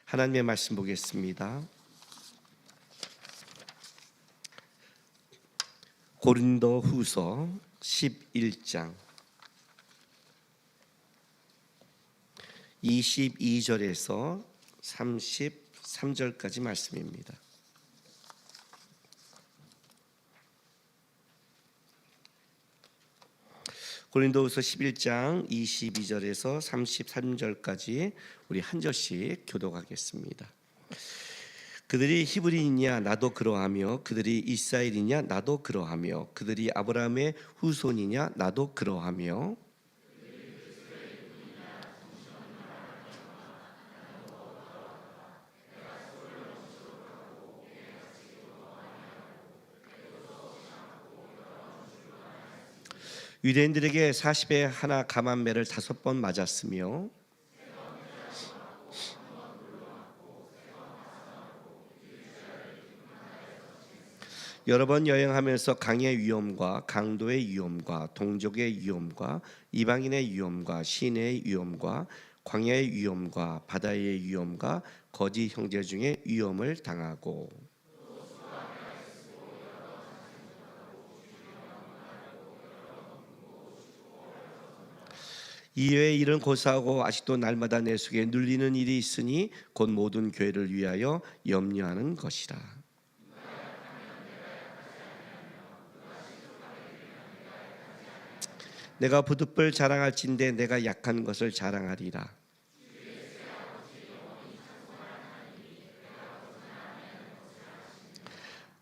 하나님의 말씀 보겠습니다. 고린도후서 11장 22절에서 33절까지 말씀입니다. 고린도후서 11장 22절에서 33절까지 우리 한 절씩 교독하겠습니다. 그들이 히브리인이냐 나도 그러하며 그들이 이스라엘이냐 나도 그러하며 그들이 아브라함의 후손이냐 나도 그러하며 유대인들에게 40에 하나 감한 매를 5번 맞았으며 여러 번 여행하면서 강의 위험과 강도의 위험과 동족의 위험과 이방인의 위험과 시내의 위험과 광야의 위험과 바다의 위험과 거짓 형제 중에 위험을 당하고 이외의 일은 고사하고 아직도 날마다 내 속에 눌리는 일이 있으니 곧 모든 교회를 위하여 염려하는 것이라. 내가 부득불 자랑할진대 내가 약한 것을 자랑하리라.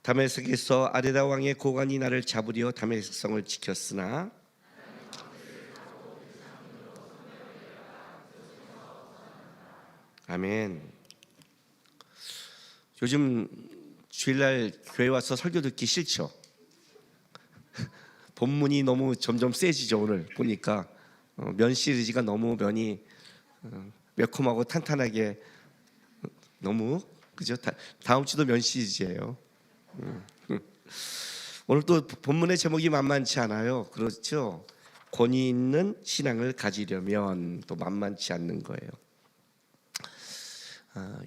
다메섹에서 아레다 왕의 고관이 나를 잡으려 다메섹성을 지켰으나 아멘. 요즘 주일날 교회 와서 설교 듣기 싫죠? 본문이 너무 점점 세지죠. 오늘 보니까 면 시리즈가 너무 면이 매콤하고 탄탄하게 너무 그죠? 다음 주도 면 시리즈예요. 오늘 또 본문의 제목이 만만치 않아요. 그렇죠? 권위 있는 신앙을 가지려면 또 만만치 않는 거예요.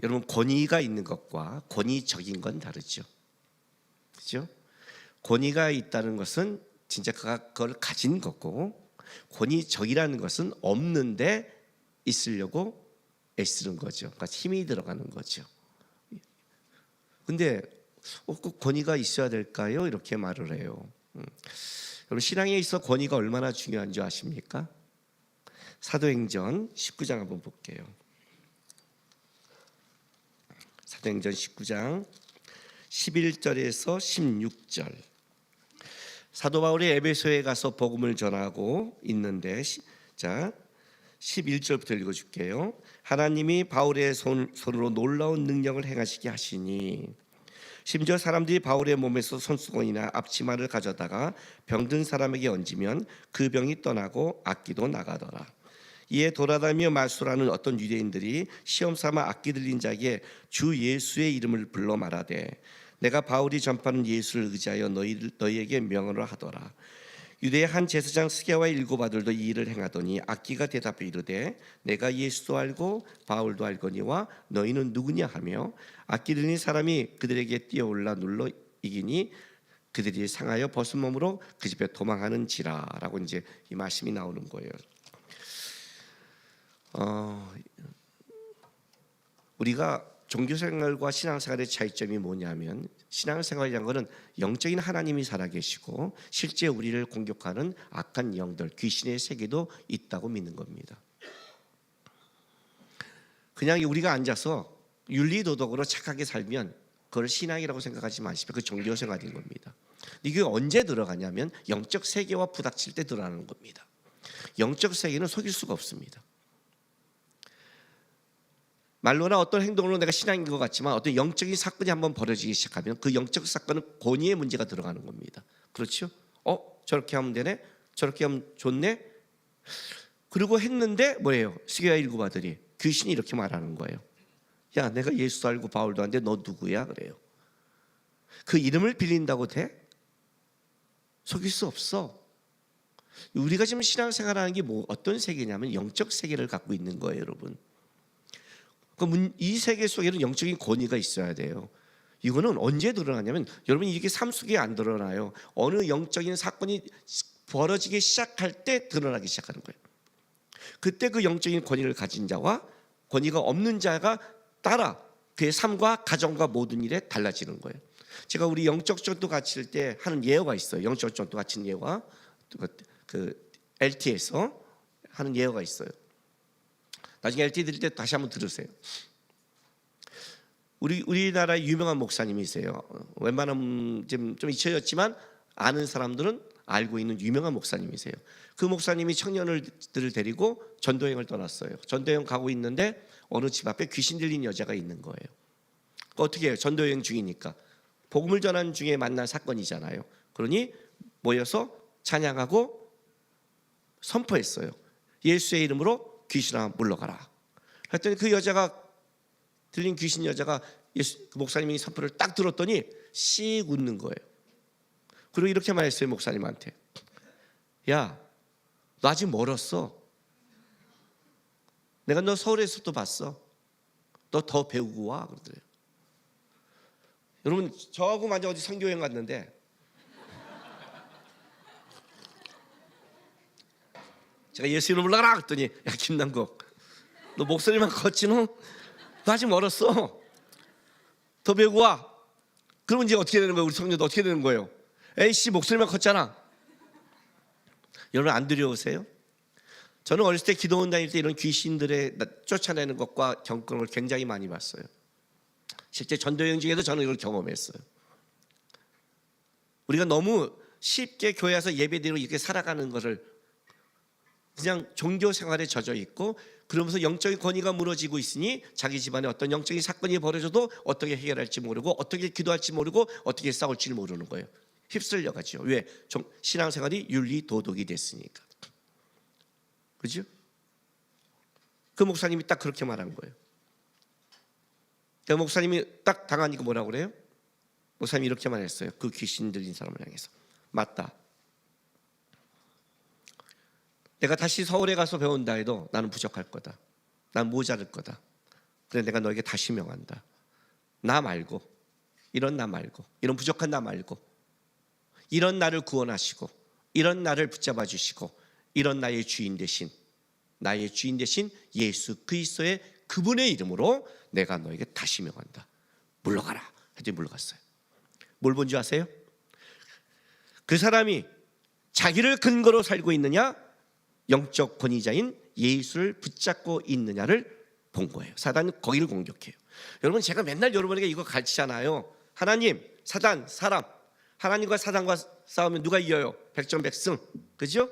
여러분 권위가 있는 것과 권위적인 건 다르죠. 그렇죠? 권위가 있다는 것은 진짜 그걸 가진 거고 권위적이라는 것은 없는데 있으려고 애쓰는 거죠. 그러니까 힘이 들어가는 거죠. 근데 꼭 권위가 있어야 될까요? 이렇게 말을 해요. 여러분 신앙에 있어 권위가 얼마나 중요한 줄 아십니까? 사도행전 19장 한번 볼게요. 사도행전 19장 11절에서 16절. 사도 바울이 에베소에 가서 복음을 전하고 있는데 자 11절부터 읽어줄게요. 하나님이 바울의 손으로 놀라운 능력을 행하시게 하시니 심지어 사람들이 바울의 몸에서 손수건이나 앞치마를 가져다가 병든 사람에게 얹으면 그 병이 떠나고 악기도 나가더라. 이에 돌아다니며 말수라는 어떤 유대인들이 시험 삼아 악기 들린 자에게 주 예수의 이름을 불러 말하되 내가 바울이 전파하는 예수를 의지하여 너희에게 명언을 하더라. 유대의 한 제사장 스게와 7 아들도 이 일을 행하더니 악기가 대답해 이르되 내가 예수도 알고 바울도 알거니와 너희는 누구냐 하며 악기 들린 사람이 그들에게 뛰어올라 눌러 이기니 그들이 상하여 벗은 몸으로 그 집에 도망하는지라라고 이제 이 말씀이 나오는 거예요. 우리가 종교생활과 신앙생활의 차이점이 뭐냐면 신앙생활이라는 것은 영적인 하나님이 살아계시고 실제 우리를 공격하는 악한 영들, 귀신의 세계도 있다고 믿는 겁니다. 그냥 우리가 앉아서 윤리도덕으로 착하게 살면 그걸 신앙이라고 생각하지 마시고 그 종교생활인 겁니다. 이게 언제 들어가냐면 영적 세계와 부닥칠 때 들어가는 겁니다. 영적 세계는 속일 수가 없습니다. 말로나 어떤 행동으로 내가 신앙인 것 같지만 어떤 영적인 사건이 한번 벌어지기 시작하면 그 영적 사건은 권위의 문제가 들어가는 겁니다. 그렇죠? 저렇게 하면 되네? 저렇게 하면 좋네? 그리고 했는데 뭐예요? 스게와 7 아들이 귀신이 이렇게 말하는 거예요. 야 내가 예수도 알고 바울도 아는데 너 누구야? 그래요. 그 이름을 빌린다고 돼? 속일 수 없어. 우리가 지금 신앙생활하는 게 어떤 세계냐면 영적 세계를 갖고 있는 거예요, 여러분. 이 세계 속에는 영적인 권위가 있어야 돼요. 이거는 언제 드러나냐면 여러분 이게 삶 속에 안 드러나요. 어느 영적인 사건이 벌어지기 시작할 때 드러나기 시작하는 거예요. 그때 그 영적인 권위를 가진 자와 권위가 없는 자가 따라 그의 삶과 가정과 모든 일에 달라지는 거예요. 제가 우리 영적 전도 가르칠 때 하는 예화가 있어요. 영적 전도 가르치는 예화, 그 LT에서 하는 예화가 있어요. 나중에 LT 드릴 때 다시 한번 들으세요. 우리나라의 유명한 목사님이세요. 웬만하면 좀 잊혀졌지만 아는 사람들은 알고 있는 유명한 목사님이세요. 그 목사님이 청년들을 데리고 전도여행을 떠났어요. 전도여행 가고 있는데 어느 집 앞에 귀신 들린 여자가 있는 거예요. 어떻게 해요? 전도여행 중이니까 복음을 전하는 중에 만난 사건이잖아요. 그러니 모여서 찬양하고 선포했어요. 예수의 이름으로 귀신아 물러가라. 그랬더니 그 여자가 들린 귀신 여자가 그 목사님이 선포를 딱 들었더니 씩 웃는 거예요. 그리고 이렇게 말했어요. 목사님한테, 야, 너 아직 멀었어. 내가 너 서울에서도 봤어. 너 더 배우고 와. 그러더래요. 여러분 저하고 만약 어디 선교여행 갔는데 제가 예수 이름으로 올라가라 그랬더니, 야 김남국, 너 목소리만 컸지 너 아직 멀었어. 더 배우고 와. 그러면 이제 어떻게 되는 거예요? 우리 성도도 어떻게 되는 거예요? 에이씨 목소리만 컸잖아. 여러분 안 두려우세요? 저는 어렸을 때 기도원 다닐 때 이런 귀신들의 쫓아내는 것과 겪은 걸 굉장히 많이 봤어요. 실제 전도여행 중에도 저는 이걸 경험했어요. 우리가 너무 쉽게 교회 와서 예배대로 이렇게 살아가는 것을 그냥 종교 생활에 젖어 있고, 그러면서 영적인 권위가 무너지고 있으니 자기 집안에 어떤 영적인 사건이 벌어져도 어떻게 해결할지 모르고 어떻게 기도할지 모르고 어떻게 싸울지 모르는 거예요. 휩쓸려 가죠. 왜? 신앙생활이 윤리 도덕이 됐으니까. 그죠? 그 목사님이 딱 그렇게 말한 거예요. 그 목사님이 딱 당하니까 뭐라고 그래요? 목사님이 이렇게 말했어요. 그 귀신 들린 사람을 향해서, 맞다. 내가 다시 서울에 가서 배운다 해도 나는 부족할 거다. 난 모자랄 거다. 그래 내가 너에게 다시 명한다. 나 말고, 이런 나 말고, 이런 부족한 나 말고, 이런 나를 구원하시고 이런 나를 붙잡아 주시고 이런 나의 주인 대신 예수 그리스도의 그분의 이름으로 내가 너에게 다시 명한다. 물러가라. 해도 물러갔어요. 뭘 본지 아세요? 그 사람이 자기를 근거로 살고 있느냐, 영적 권위자인 예수를 붙잡고 있느냐를 본 거예요. 사단은 거기를 공격해요. 여러분 제가 맨날 여러분에게 이거 가르치잖아요. 하나님, 사단, 사람. 하나님과 사단과 싸우면 누가 이겨요? 백전백승. 그죠?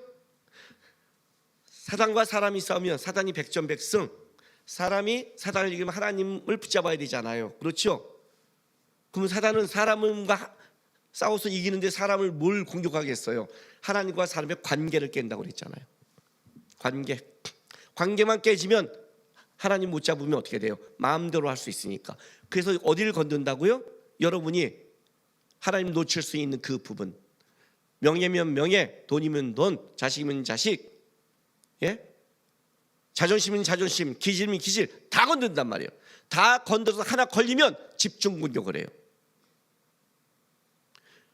사단과 사람이 싸우면 사단이 백전백승. 사람이 사단을 이기면 하나님을 붙잡아야 되잖아요. 그렇죠? 그러면 사단은 사람과 싸워서 이기는데 사람을 뭘 공격하겠어요? 하나님과 사람의 관계를 깬다고 그랬잖아요. 관계만 깨지면 하나님 못 잡으면 어떻게 돼요? 마음대로 할 수 있으니까. 그래서 어디를 건든다고요? 여러분이 하나님 놓칠 수 있는 그 부분, 명예면 명예, 돈이면 돈, 자식이면 자식, 예? 자존심이면 자존심, 기질이면 기질, 다 건든단 말이에요. 다 건드려서 하나 걸리면 집중 공격을 해요.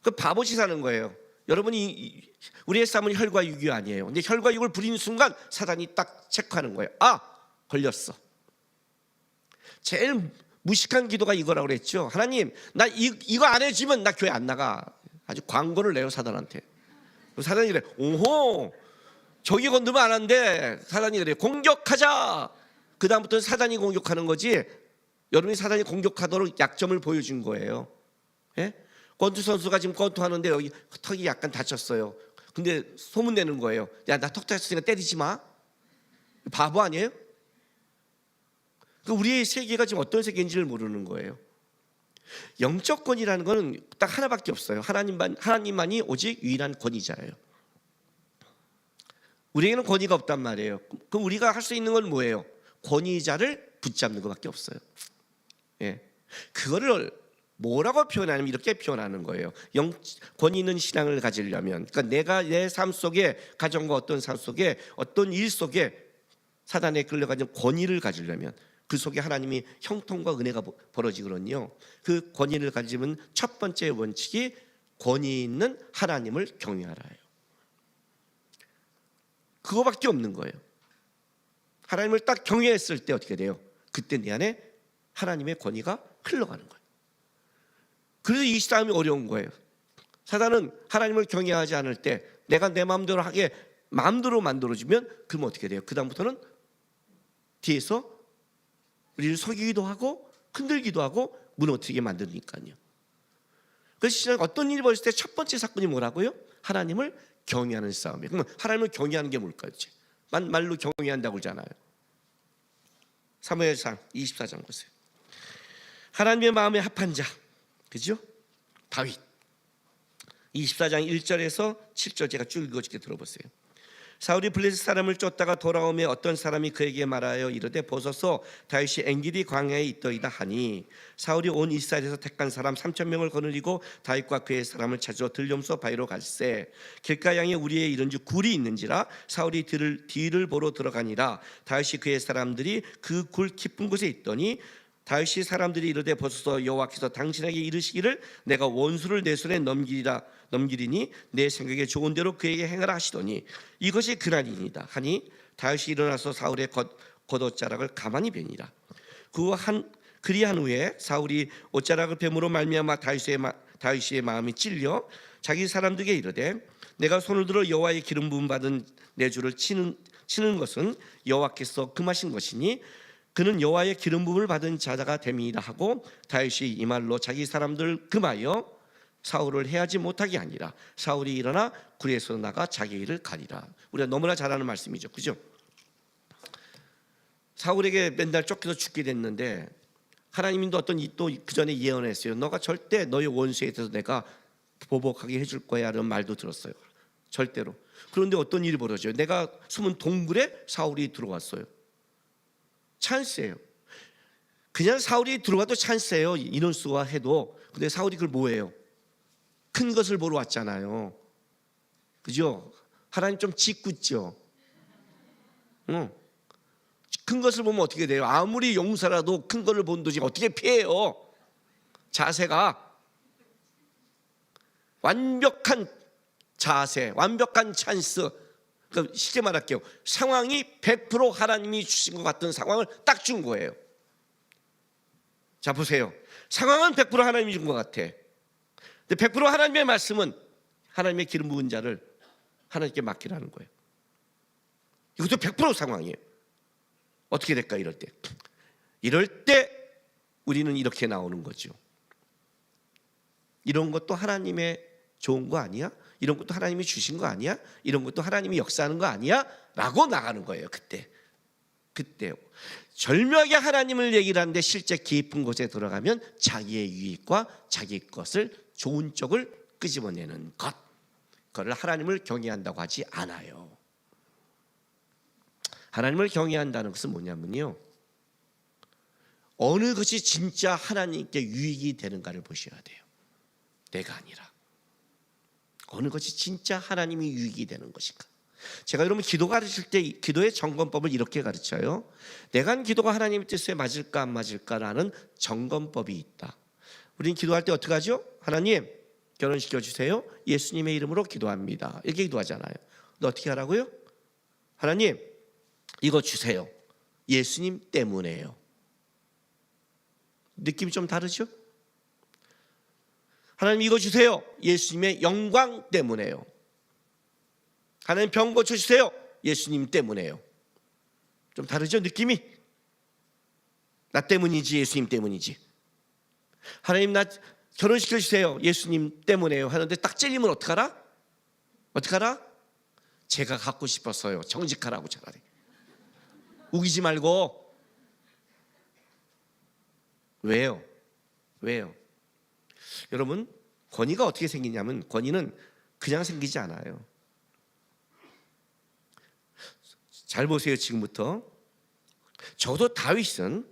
그 바보짓 하는 거예요. 여러분이 우리의 싸움은 혈과 육이 아니에요. 근데 혈과 육을 부리는 순간 사단이 딱 체크하는 거예요. 아, 걸렸어. 제일 무식한 기도가 이거라고 그랬죠. 하나님, 나 이거 안 해주면 나 교회 안 나가. 아주 광고를 내요 사단한테. 사단이 그래, 오호, 저기 건드면 안 한대. 사단이 그래, 공격하자. 그 다음부터는 사단이 공격하는 거지, 여러분이 사단이 공격하도록 약점을 보여준 거예요. 예? 권투 선수가 지금 권투 하는데 여기 턱이 약간 다쳤어요. 근데 소문 내는 거예요. 야, 나 턱 다쳤으니까 때리지 마. 바보 아니에요? 우리의 세계가 지금 어떤 세계인지를 모르는 거예요. 영적 권위라는 것은 딱 하나밖에 없어요. 하나님만이 오직 유일한 권위자예요. 우리에게는 권위가 없단 말이에요. 그럼 우리가 할 수 있는 건 뭐예요? 권위자를 붙잡는 것밖에 없어요. 예, 그거를 뭐라고 표현하냐면 이렇게 표현하는 거예요. 권위 있는 신앙을 가지려면, 그러니까 내가 내 삶 속에, 가정과 어떤 삶 속에, 어떤 일 속에 사단에 끌려가는 권위를 가지려면 그 속에 하나님이 형통과 은혜가 벌어지거든요. 그 권위를 가지면 첫 번째 원칙이 권위 있는 하나님을 경외하라예요. 그거밖에 없는 거예요. 하나님을 딱 경외했을 때 어떻게 돼요? 그때 내 안에 하나님의 권위가 흘러가는 거예요. 그래서 이 싸움이 어려운 거예요. 사단은 하나님을 경외하지 않을 때 내가 내 마음대로 하게 마음대로 만들어주면 그럼 어떻게 돼요? 그 다음부터는 뒤에서 우리를 속이기도 하고 흔들기도 하고 무너뜨리게 만드니까요. 그래서 어떤 일이 벌어질 때 첫 번째 사건이 뭐라고요? 하나님을 경외하는 싸움이에요. 그러면 하나님을 경외하는 게 뭘까요? 말로 경외한다고 그러잖아요. 사무엘상 24장 보세요. 하나님의 마음에 합한 자, 그죠? 다윗. 24장 1절에서 7절 제가 쭉 읽어줄게 들어보세요. 사울이 블레셋 사람을 쫓다가 돌아오며 어떤 사람이 그에게 말하여 이르되 보소서 다윗이 엔기디 광야에 있더이다 하니 사울이 온 이스라엘에서 택한 사람 3,000명을 거느리고 다윗과 그의 사람을 찾으러 들염소 바위로 갈새 길가양에 우리에 이른즉 굴이 있는지라 사울이 뒤를 보러 들어가니라 다윗이 그의 사람들이 그 굴 깊은 곳에 있더니 다윗이 사람들이 이르되 보소서 여호와께서 당신에게 이르시기를 내가 원수를 내 손에 넘기리니 내 생각에 좋은 대로 그에게 행하라 하시더니 이것이 그날이니이다 하니 다윗이 일어나서 사울의 겉옷자락을 가만히 베니라. 그리한 후에 사울이 옷자락을 뱀으로 말미암아 다윗의 마음이 찔려 자기 사람들에게 이르되 내가 손을 들어 여호와의 기름 부음 받은 내 주를 치는 것은 여호와께서 금하신 것이니 그는 여호와의 기름 부음을 받은 자가 됨이라 하고 다윗이 이 말로 자기 사람들을 금하여 사울을 해하지 못하게 하니라. 사울이 일어나 굴에서 나가 자기 일을 가리라. 우리가 너무나 잘 아는 말씀이죠, 그죠? 사울에게 맨날 쫓겨서 죽게 됐는데 하나님이 또 그 전에 예언했어요. 너가 절대 너의 원수에 대해서 내가 보복하게 해줄 거야 라는 말도 들었어요. 절대로. 그런데 어떤 일이 벌어져요? 내가 숨은 동굴에 사울이 들어왔어요. 찬스예요. 그냥 사울이 들어와도 찬스예요. 인원수가 해도. 근데 사울이 그걸 뭐예요? 큰 것을 보러 왔잖아요. 그죠? 하나님 좀 짓궂죠. 큰 것을 보면 어떻게 돼요? 아무리 용사라도 큰 것을 본도지 어떻게 피해요? 자세가 완벽한 자세, 완벽한 찬스. 그러니까 쉽게 말할게요. 상황이 100% 하나님이 주신 것 같은 상황을 딱 준 거예요. 자 보세요. 상황은 100% 하나님이 준 것 같아. 근데 100% 하나님의 말씀은 하나님의 기름 부은 자를 하나님께 맡기라는 거예요. 이것도 100% 상황이에요. 어떻게 될까 이럴 때? 이럴 때 우리는 이렇게 나오는 거죠. 이런 것도 하나님의 좋은 거 아니야? 이런 것도 하나님이 주신 거 아니야? 이런 것도 하나님이 역사하는 거 아니야? 라고 나가는 거예요. 그때 절묘하게 하나님을 얘기를 하는데 실제 깊은 곳에 들어가면 자기의 유익과 자기 것을 좋은 쪽을 끄집어내는 것, 그걸 하나님을 경외한다고 하지 않아요. 하나님을 경외한다는 것은 뭐냐면요, 어느 것이 진짜 하나님께 유익이 되는가를 보셔야 돼요. 내가 아니라 어느 것이 진짜 하나님이 유익이 되는 것인가. 제가 여러분 기도 가르칠 때 기도의 점검법을 이렇게 가르쳐요. 내가 한 기도가 하나님의 뜻에 맞을까 안 맞을까라는 점검법이 있다. 우리는 기도할 때 어떻게 하죠? 하나님 결혼시켜 주세요. 예수님의 이름으로 기도합니다. 이렇게 기도하잖아요. 근데 어떻게 하라고요? 하나님 이거 주세요. 예수님 때문에요. 느낌이 좀 다르죠? 하나님 이거 주세요. 예수님의 영광 때문에요. 하나님 병 고쳐주세요. 예수님 때문에요. 좀 다르죠? 느낌이? 나 때문이지 예수님 때문이지. 하나님 나 결혼시켜주세요. 예수님 때문에요 하는데 딱 찔리면 어떡하라? 제가 갖고 싶었어요. 정직하라고 차라리. 우기지 말고. 왜요? 여러분 권위가 어떻게 생기냐면 권위는 그냥 생기지 않아요. 잘 보세요. 지금부터 저도 다윗은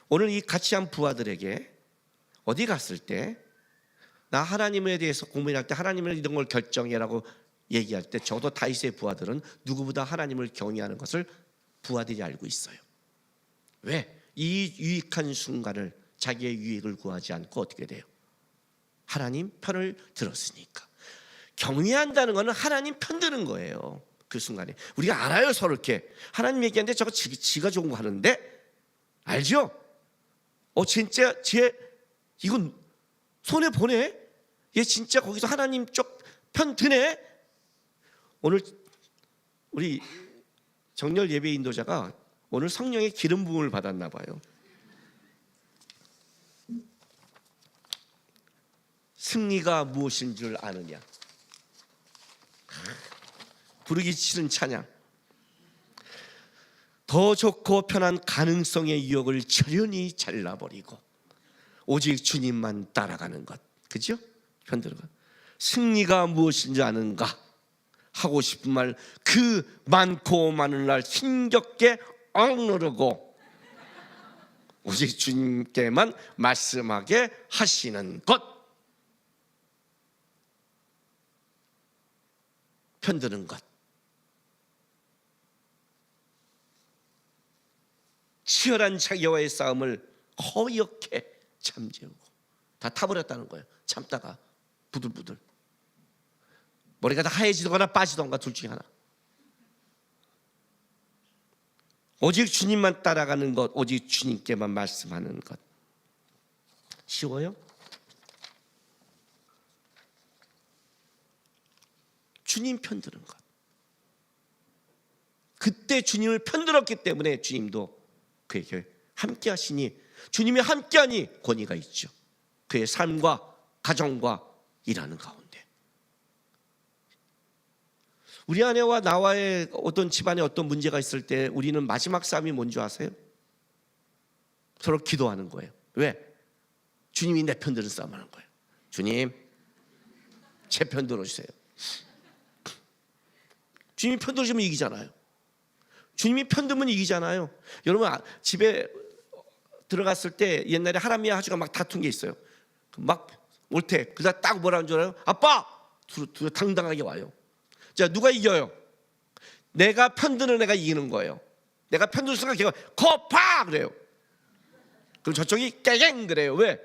오늘 이 같이 한 부하들에게 어디 갔을 때 나 하나님에 대해서 고민할 때 하나님을 이런 걸 결정해라고 얘기할 때 저도 다윗의 부하들은 누구보다 하나님을 경외하는 것을 부하들이 알고 있어요. 왜? 이 유익한 순간을 자기의 유익을 구하지 않고 어떻게 돼요? 하나님 편을 들었으니까. 경외한다는 것은 하나님 편 드는 거예요. 그 순간에 우리가 알아요. 서로 이렇게 하나님 얘기하는데 저거 지가 좋은 거 하는데 알죠? 진짜 쟤 이건 손해 보네. 얘 진짜 거기서 하나님 쪽 편 드네. 오늘 우리 정렬 예배 인도자가 오늘 성령의 기름 부음을 받았나 봐요. 승리가 무엇인 줄 아느냐. 부르기 싫은 찬양. 더 좋고 편한 가능성의 유혹을 저련히 잘라버리고 오직 주님만 따라가는 것. 그죠? 편들어가. 승리가 무엇인지 아는가? 하고 싶은 말 그 많고 많은 날 힘겹게 억누르고 오직 주님께만 말씀하게 하시는 것. 편드는 것. 치열한 자기와의 싸움을 허옇게 잠재우고 다 타버렸다는 거예요. 참다가 부들부들 머리가 다 하얘지거나 빠지던가 둘 중에 하나. 오직 주님만 따라가는 것, 오직 주님께만 말씀하는 것. 쉬워요? 주님 편드는 것. 그때 주님을 편들었기 때문에 주님도 그에게 함께 하시니, 주님이 함께하니 권위가 있죠. 그의 삶과 가정과 일하는 가운데. 우리 아내와 나와의 어떤 집안에 어떤 문제가 있을 때 우리는 마지막 싸움이 뭔지 아세요? 서로 기도하는 거예요. 왜? 주님이 내 편 드는 싸움 하는 거예요. 주님, 제 편 들어주세요. 주님이 편 들어주면 이기잖아요. 주님이 편 들면 이기잖아요. 여러분 집에 들어갔을 때 옛날에 하람이와 하주가 막 다툰 게 있어요. 막 올 때 그다 딱 뭐라는 줄 알아요? 아빠! 둘 당당하게 와요. 자, 누가 이겨요? 내가 편드는 애가 이기는 거예요. 내가 편드는 순간 걔가 거파! 그래요. 그럼 저쪽이 깨갱 그래요. 왜?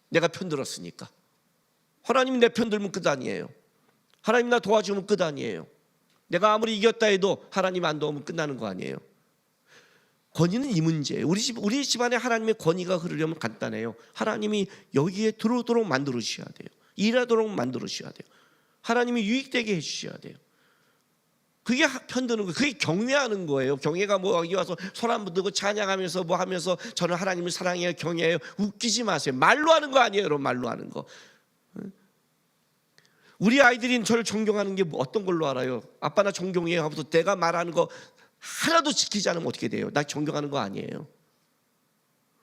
내가 편들었으니까. 하나님이 내 편들면 끝 아니에요. 하나님 나 도와주면 끝 아니에요. 내가 아무리 이겼다 해도 하나님 안 도우면 끝나는 거 아니에요. 권위는 이 문제예요. 우리 집안에 하나님의 권위가 흐르려면 간단해요. 하나님이 여기에 들어오도록 만들어 주셔야 돼요. 일하도록 만들어 주셔야 돼요. 하나님이 유익되게 해주셔야 돼요. 그게 편드는 거예요. 그게 경외하는 거예요. 경외가 뭐 여기 와서 손 안 붙들고 찬양하면서 뭐 하면서 저는 하나님을 사랑해요, 경외해요. 웃기지 마세요. 말로 하는 거 아니에요, 여러분. 말로 하는 거. 우리 아이들이 저를 존경하는 게 어떤 걸로 알아요? 아빠 나 존경해요 하고서 내가 말하는 거 하나도 지키지 않으면 어떻게 돼요? 나 존경하는 거 아니에요.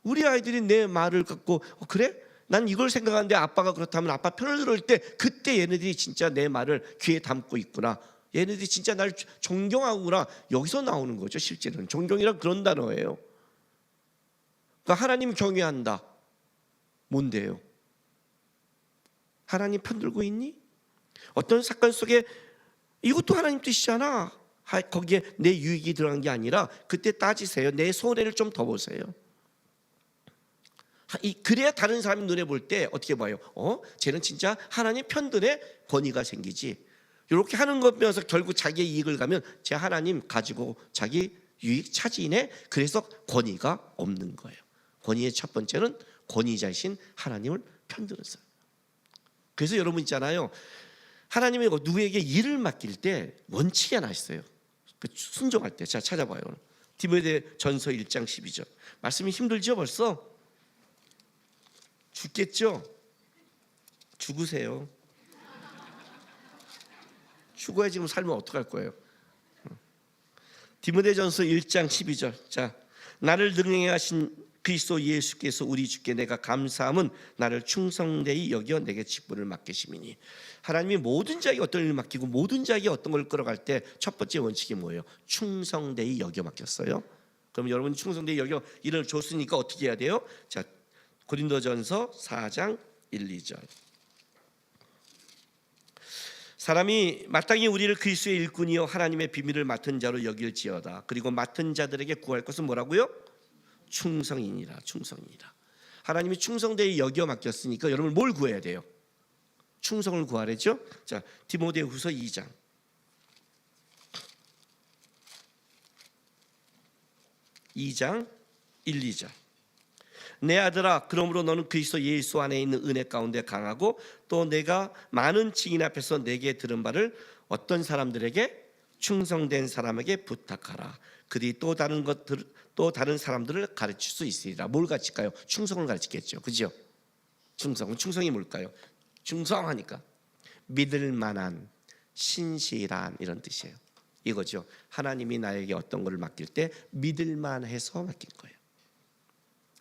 우리 아이들이 내 말을 갖고 그래? 난 이걸 생각하는데 아빠가 그렇다면 아빠 편을 들을 때 그때 얘네들이 진짜 내 말을 귀에 담고 있구나. 얘네들이 진짜 날 존경하구나. 여기서 나오는 거죠. 실제는 존경이란 그런 단어예요. 그러니까 하나님 경외한다. 뭔데요? 하나님 편들고 있니? 어떤 사건 속에 이것도 하나님 뜻이잖아. 거기에 내 유익이 들어간 게 아니라 그때 따지세요. 내 손해를 좀 더 보세요. 그래야 다른 사람 눈에 볼 때 어떻게 봐요? 쟤는 진짜 하나님 편들에 권위가 생기지. 이렇게 하는 것면서 결국 자기의 이익을 가면 쟤 하나님 가지고 자기 유익 차지네. 그래서 권위가 없는 거예요. 권위의 첫 번째는 권위자이신 하나님을 편드는 사람. 그래서 여러분 있잖아요. 하나님이 누구에게 일을 맡길 때 원칙이 하나 있어요. 순종할 때. 자, 찾아봐요. 디모데전서 1장 12절. 말씀이 힘들죠 벌써? 죽겠죠? 죽으세요. 죽어야 지금 살면 어떡할 거예요? 디모데전서 1장 12절. 자, 나를 능히 하신 그리스도 예수께서 우리 주께 내가 감사함은 나를 충성되이 여겨 내게 직분을 맡기심이니. 하나님이 모든 자에게 어떤 일을 맡기고 모든 자에게 어떤 걸 끌어갈 때 첫 번째 원칙이 뭐예요? 충성되이 여겨 맡겼어요. 그럼 여러분 충성되이 여겨 일을 줬으니까 어떻게 해야 돼요? 자, 고린도전서 4장 1, 2절. 사람이 마땅히 우리를 그리스도의 일꾼이요 하나님의 비밀을 맡은 자로 여길지어다. 그리고 맡은 자들에게 구할 것은 뭐라고요? 충성이니라. 충성이니라. 하나님이 충성되게 여겨 맡겼으니까 여러분 뭘 구해야 돼요? 충성을 구하랬죠. 자, 디모데후서 2장 1, 2절. 내 아들아, 그러므로 너는 그리스도 예수 안에 있는 은혜 가운데 강하고 또 내가 많은 증인 앞에서 내게 들은 바를 어떤 사람들에게 충성된 사람에게 부탁하라. 그들이 또 다른 사람들을 가르칠 수 있으리라. 뭘 가르칠까요? 충성을 가르치겠죠. 그죠? 충성이 뭘까요? 충성하니까 믿을 만한, 신실한 이런 뜻이에요. 이거죠. 하나님이 나에게 어떤 것을 맡길 때 믿을 만해서 맡긴 거예요.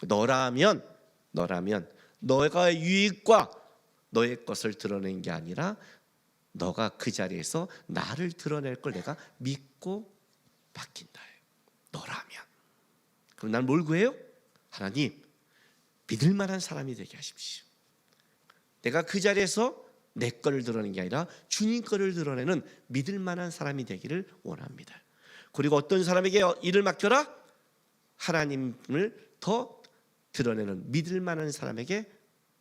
너라면 너의 유익과 너의 것을 드러낸 게 아니라 너가 그 자리에서 나를 드러낼 걸 내가 믿고 맡긴다. 너라면. 그럼 난 뭘 구해요? 하나님, 믿을 만한 사람이 되게 하십시오. 내가 그 자리에서 내 거를 드러내는 게 아니라 주님 거를 드러내는 믿을 만한 사람이 되기를 원합니다. 그리고 어떤 사람에게 일을 맡겨라? 하나님을 더 드러내는 믿을 만한 사람에게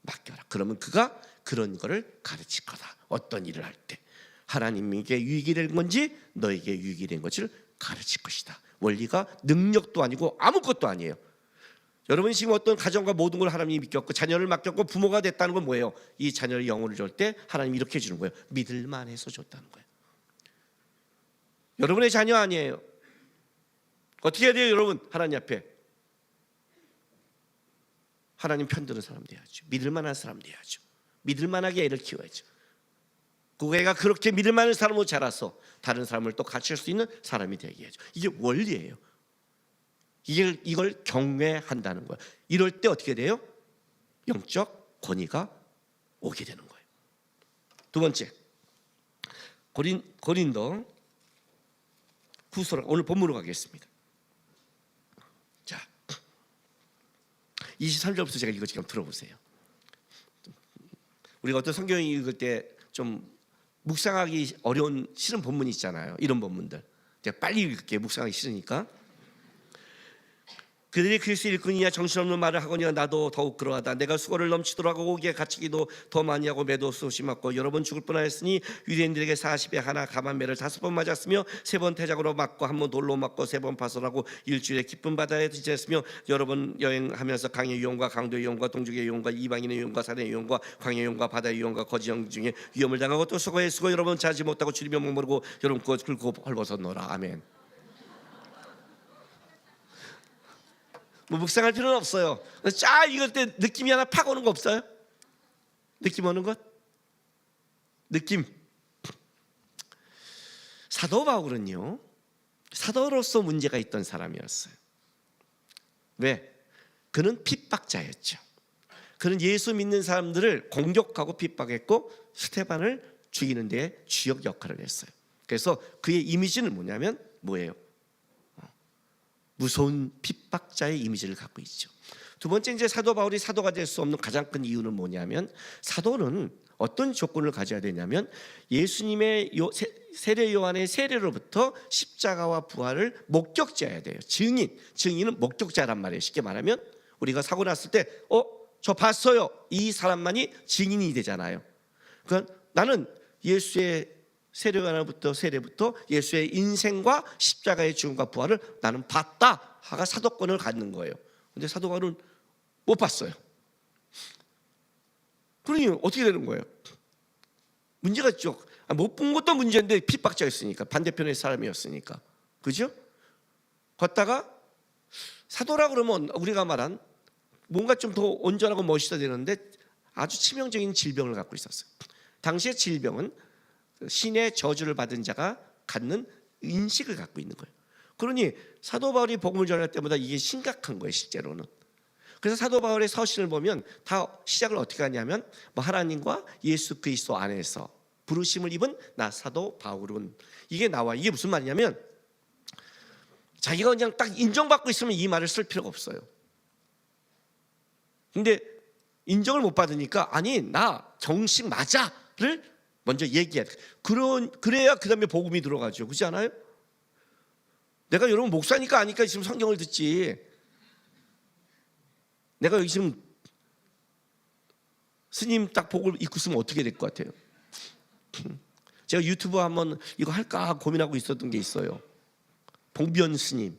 맡겨라. 그러면 그가 그런 거를 가르칠 거다. 어떤 일을 할 때 하나님에게 유익이 된 건지 너에게 유익이 된 것을 가르칠 것이다. 원리가 능력도 아니고 아무것도 아니에요. 여러분이 지금 어떤 가정과 모든 걸 하나님이 맡겼고 자녀를 맡겼고 부모가 됐다는 건 뭐예요? 이 자녀를 영혼을 줄 때 하나님이 이렇게 주는 거예요. 믿을 만해서 줬다는 거예요. 여러분의 자녀 아니에요. 어떻게 해야 돼요, 여러분? 하나님 앞에 하나님 편드는 사람 돼야죠. 믿을 만한 사람 돼야죠. 믿을 만하게 애를 키워야죠. 그 애가 그렇게 믿을 만한 사람으로 자라서 다른 사람을 또 가르칠 수 있는 사람이 되게 해야죠. 이게 원리예요. 이걸 경외한다는 거예요. 이럴 때 어떻게 돼요? 영적 권위가 오게 되는 거예요. 두 번째, 고린도 후서, 오늘 본문으로 가겠습니다. 자, 23절부터 제가 이거 지금 들어보세요. 우리가 어떤 성경 읽을 때 좀 묵상하기 어려운 싫은 본문이 있잖아요. 이런 본문들 제가 빨리 읽을게요. 묵상하기 싫으니까. 그들이 그리스도 일꾼이냐 정신없는 말을 하거니와 나도 더욱 그러하다. 내가 수고를 넘치도록 하고 오기에 갇히기도 더 많이 하고 매도 수없이 맞고 여러 번 죽을 뻔하였으니 유대인들에게 40에 하나 감한 매를 5번 맞았으며 3번 태작으로 맞고 1번 돌로 맞고 3번 파설하고 일주일에 깊은 바다에 지냈으며 여러 번 여행하면서 강의 위험과 강도의 위험과 동족의 위험과 이방인의 위험과 사내의 위험과 광야의 위험과 바다의 위험과 거지 영 중에 위험을 당하고 또 수고에 수고 여러 번 자지 못하고 주리며 목마르고 여러 번 긁고 헐벗어 놓으라. 아멘. 뭐 묵상할 필요는 없어요. 쫙 읽을 때 느낌이 하나 팍 오는 거 없어요? 느낌 오는 것? 느낌. 사도 바울은요, 사도로서 문제가 있던 사람이었어요. 왜? 그는 핍박자였죠. 그는 예수 믿는 사람들을 공격하고 핍박했고 스테반을 죽이는 데 주역 역할을 했어요. 그래서 그의 이미지는 뭐예요? 무서운 핍박자의 이미지를 갖고 있죠. 두 번째, 이제 사도 바울이 사도가 될 수 없는 가장 큰 이유는 뭐냐면, 사도는 어떤 조건을 가져야 되냐면 예수님의 세례 요한의 세례로부터 십자가와 부활을 목격자여야 돼요. 증인은 목격자란 말이에요. 쉽게 말하면 우리가 사고 났을 때 저 봤어요, 이 사람만이 증인이 되잖아요. 그러니까 나는 예수의 세례부터 예수의 인생과 십자가의 죽음과 부활을 나는 봤다 하가 사도권을 갖는 거예요. 근데 사도 바울은 못 봤어요. 그러니 어떻게 되는 거예요? 문제가 있죠. 못 본 것도 문제인데 핍박자였으니까, 반대편의 사람이었으니까, 그죠? 걷다가 사도라 그러면 우리가 말한 뭔가 좀 더 온전하고 멋있어야 되는데 아주 치명적인 질병을 갖고 있었어요. 당시의 질병은 신의 저주를 받은 자가 갖는 인식을 갖고 있는 거예요. 그러니 사도 바울이 복음을 전할 때마다 이게 심각한 거예요, 실제로는. 그래서 사도 바울의 서신을 보면 다 시작을 어떻게 하냐면 하나님과 예수 그리스도 안에서 부르심을 입은 나 사도 바울은, 이게 나와. 이게 무슨 말이냐면 자기가 그냥 딱 인정받고 있으면 이 말을 쓸 필요가 없어요. 근데 인정을 못 받으니까 아니 나 정식 맞아를 먼저 얘기해야 돼. 그래야 그 다음에 복음이 들어가죠. 그렇지 않아요? 내가 여러분 목사니까 아니까 지금 성경을 듣지. 내가 여기 지금 스님 딱 복을 입고 있으면 어떻게 될 것 같아요? 제가 유튜브 한번 이거 할까 고민하고 있었던 게 있어요. 봉변 스님.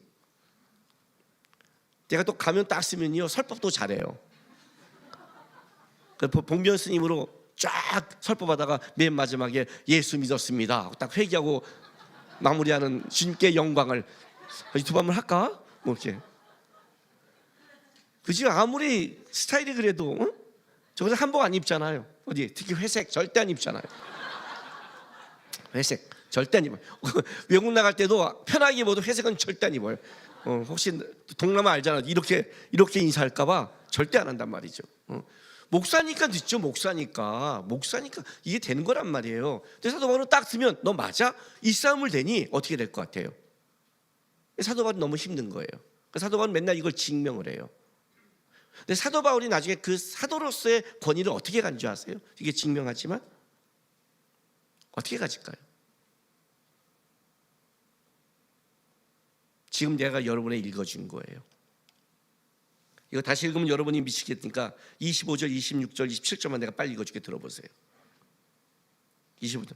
제가 또 가면 딱 쓰면요 설법도 잘해요. 그 봉변 스님으로 쫙 설법하다가 맨 마지막에 예수 믿었습니다 딱 회개하고 마무리하는 주님께 영광을 유튜브 한번 할까? 뭐 이렇게. 그지? 아무리 스타일이 그래도 응? 저기서 한복 안 입잖아요. 어디? 특히 회색 절대 안 입잖아요. 회색 절대 안 입어요. 외국 나갈 때도 편하게 입어도 회색은 절대 안 입어요. 혹시 동남아 알잖아. 이렇게 인사할까봐 절대 안 한단 말이죠. 목사니까 늦죠. 목사니까 이게 되는 거란 말이에요. 근데 사도 바울은 딱 쓰면 너 맞아? 이 싸움을 대니 어떻게 될 것 같아요? 사도 바울은 너무 힘든 거예요. 사도 바울은 맨날 이걸 증명을 해요. 근데 사도 바울이 나중에 그 사도로서의 권위를 어떻게 가진 줄 아세요? 이게 증명하지만 어떻게 가질까요? 지금 내가 여러분에 읽어준 거예요. 이거 다시 읽으면 여러분이 미치겠으니까 25절, 26절, 27절만 내가 빨리 읽어줄게. 들어보세요. 25절.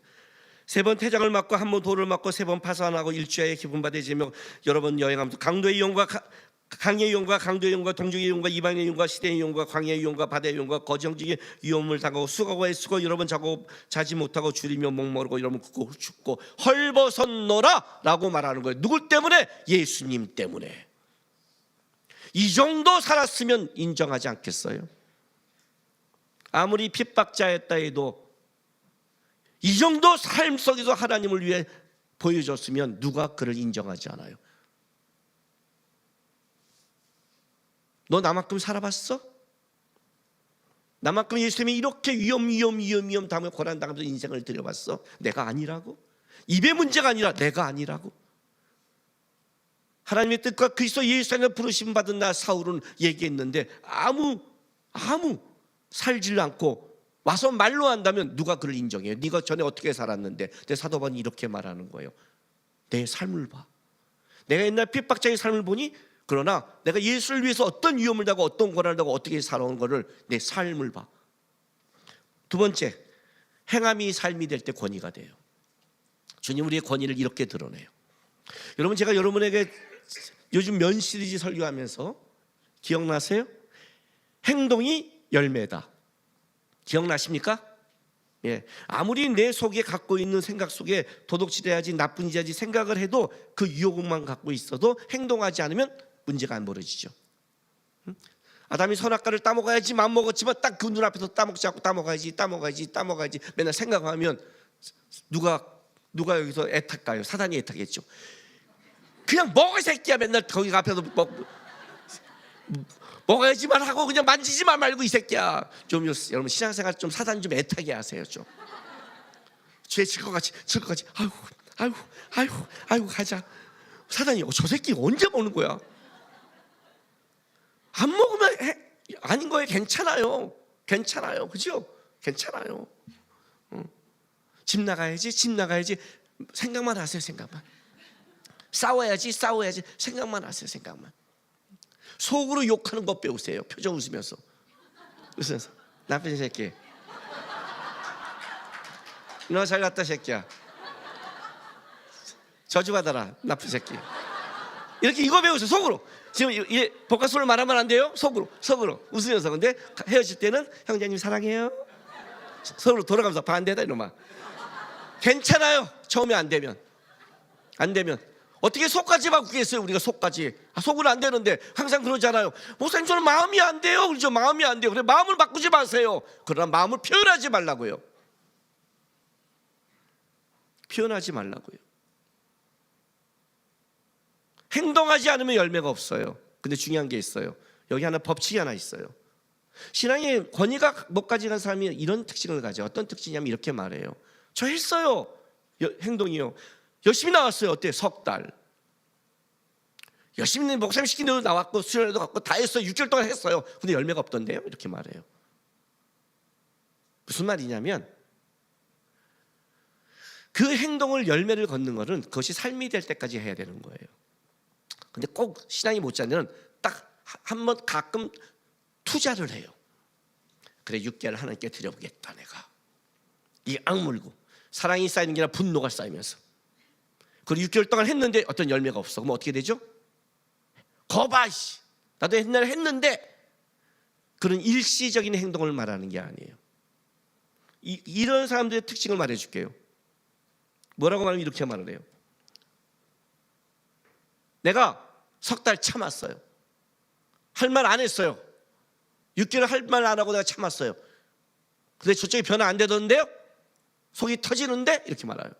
세 번 태장을 맞고 한 번 돌을 맞고 세 번 파산하고 일주야에 기분 받아지며 여러 번 여행하면서 강도의 용과 강의 용과 강도의 용과 동족의 용과 이방의 용과 시대의 용과 광야의 용과 바다의 용과 거정직의 위험을 당하고 수고에 수고 여러 번 자고 자지 못하고 줄이며 목마르고 여러 번 굽고 춥고 헐벗었노라 라고 말하는 거예요. 누구 때문에? 예수님 때문에. 이 정도 살았으면 인정하지 않겠어요? 아무리 핍박자였다 해도 이 정도 삶 속에서 하나님을 위해 보여줬으면 누가 그를 인정하지 않아요? 너 나만큼 살아봤어? 나만큼 예수님이 이렇게 위험 당하며 고난당하면서 인생을 들여봤어? 내가 아니라고? 입의 문제가 아니라 내가 아니라고? 하나님의 뜻과 그리스도 예수 안에 부르심 받은 나 사울은 얘기했는데 아무 살질 않고 와서 말로 한다면 누가 그를 인정해요? 네가 전에 어떻게 살았는데? 내 사도 바울이 이렇게 말하는 거예요. 내 삶을 봐. 내가 옛날 핍박자의 삶을 보니 그러나 내가 예수를 위해서 어떤 위험을 당하고 어떤 고난을 당하고 어떻게 살아온 거를 내 삶을 봐. 두 번째, 행함이 삶이 될 때 권위가 돼요. 주님 우리의 권위를 이렇게 드러내요. 여러분 제가 여러분에게 요즘 면 시리즈 설교하면서 기억나세요? 행동이 열매다. 기억나십니까? 예. 아무리 내 속에 갖고 있는 생각 속에 도둑질해야지 나쁜 짓해야지 생각을 해도 그 유혹만 갖고 있어도 행동하지 않으면 문제가 안 벌어지죠. 아담이 선악과를 따먹어야지 마음먹었지만 딱 그 눈앞에서 따먹지 않고 따먹어야지 맨날 생각하면 누가 여기서 애탈까요? 사단이 애타겠죠. 그냥 먹어 이 새끼야. 맨날 거기 앞에서 먹어야지만 하고 그냥 만지지만 말고 이 새끼야. 좀 여러분 신앙생활 좀 사단 좀 애타게 하세요. 좀 죄 질 것 같이 아이고 가자. 사단이 저 새끼 언제 먹는 거야? 안 먹으면 아닌 거예요. 괜찮아요. 그죠? 괜찮아요. 집 나가야지 생각만 하세요. 생각만. 싸워야지 생각만 하세요. 생각만. 속으로 욕하는 거 배우세요. 표정 웃으면서 나쁜 새끼 너 잘 갔다 새끼야. 저주받아라 나쁜 새끼. 이렇게 이거 배우세요. 속으로. 지금 이게 복가수를 말하면 안 돼요. 속으로 웃으면서. 근데 헤어질 때는 형제님 사랑해요. 서로 돌아가면서 반대다 이놈아. 괜찮아요. 처음에 안 되면 어떻게 속까지 바꾸겠어요? 우리가 속까지 속은 안 되는데 항상 그러잖아요. 목사님 저는 마음이 안 돼요. 그렇죠? 마음이 안 돼요. 그래 마음을 바꾸지 마세요. 그러나 마음을 표현하지 말라고요. 행동하지 않으면 열매가 없어요. 근데 중요한 게 있어요. 여기 하나 법칙이 하나 있어요. 신앙의 권위가 못 가진 사람이 이런 특징을 가져. 어떤 특징이냐면 이렇게 말해요. 저 했어요. 행동이요. 열심히 나왔어요. 어때? 석 달. 열심히 목사님 시킨 대로 나왔고 수련회도 갔고 다 했어요. 6개월 동안 했어요. 근데 열매가 없던데요. 이렇게 말해요. 무슨 말이냐면 그 행동을 열매를 걷는 것은 그것이 삶이 될 때까지 해야 되는 거예요. 근데 꼭 신앙이 못지않으면 딱 한 번 가끔 투자를 해요. 그래 6개월 하나님께 드려보겠다. 내가 이 악물고 사랑이 쌓이는 게 아니라 분노가 쌓이면서, 그리고 6개월 동안 했는데 어떤 열매가 없어. 그럼 어떻게 되죠? 거봐 씨, 나도 옛날에 했는데. 그런 일시적인 행동을 말하는 게 아니에요. 이런 사람들의 특징을 말해줄게요. 뭐라고 말하면 이렇게 말을 해요. 내가 석 달 참았어요. 할 말 안 했어요. 6개월 할 말 안 하고 내가 참았어요. 근데 저쪽이 변화 안 되던데요? 속이 터지는데? 이렇게 말해요.